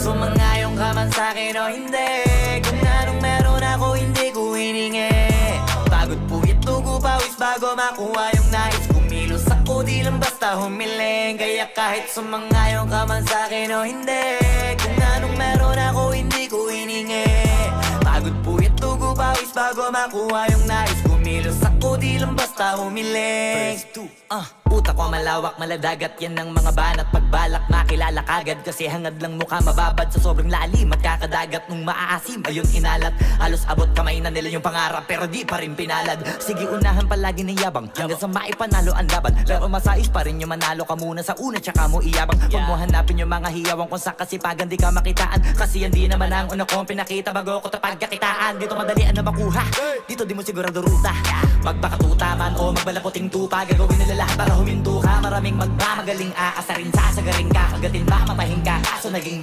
Sumangayong ka man sa'kin o hindi, kung anong meron ako hindi ko hiningi. Pagod puyat tugo pawis bago makuha yung nais. Kumilos ako di lang basta humiling. Kaya kahit sumangayong ka man sa'kin o hindi, kung anong meron ako hindi ko hiningi. Pagod puyat tugo pawis bago makuha yung nais. Kumilos ako di lang basta humiling. Utak ko malawak, maladagat yan ng mga banat. Pagbalak makilala kagad kasi hangad lang mukha mababad sa sobrang lalim at kakadagat nung maaasim. Ayun inalat, halos abot kamay na nila yung pangarap pero di pa rin pinalad. Sige unahan palagi ng yabang hanggang sa maipanalo ang laban. Pero masais pa rin yung manalo ka muna sa una tsaka mo iyabang. Huwag mo hanapin yung mga hiyawang kung sa kasipagan di ka makitaan. Kasi yan di naman ang una kong pinakita bago ko tapagkakitaan. Dito madalian na makuha, dito di mo sigurado ruta. Magpakatuta man o magbalaputing tupa, gagawin nila lahat para huminto ka. Maraming magmamagaling aasarin, sasagaring ka, kagatin ba mapahing ka, kaso naging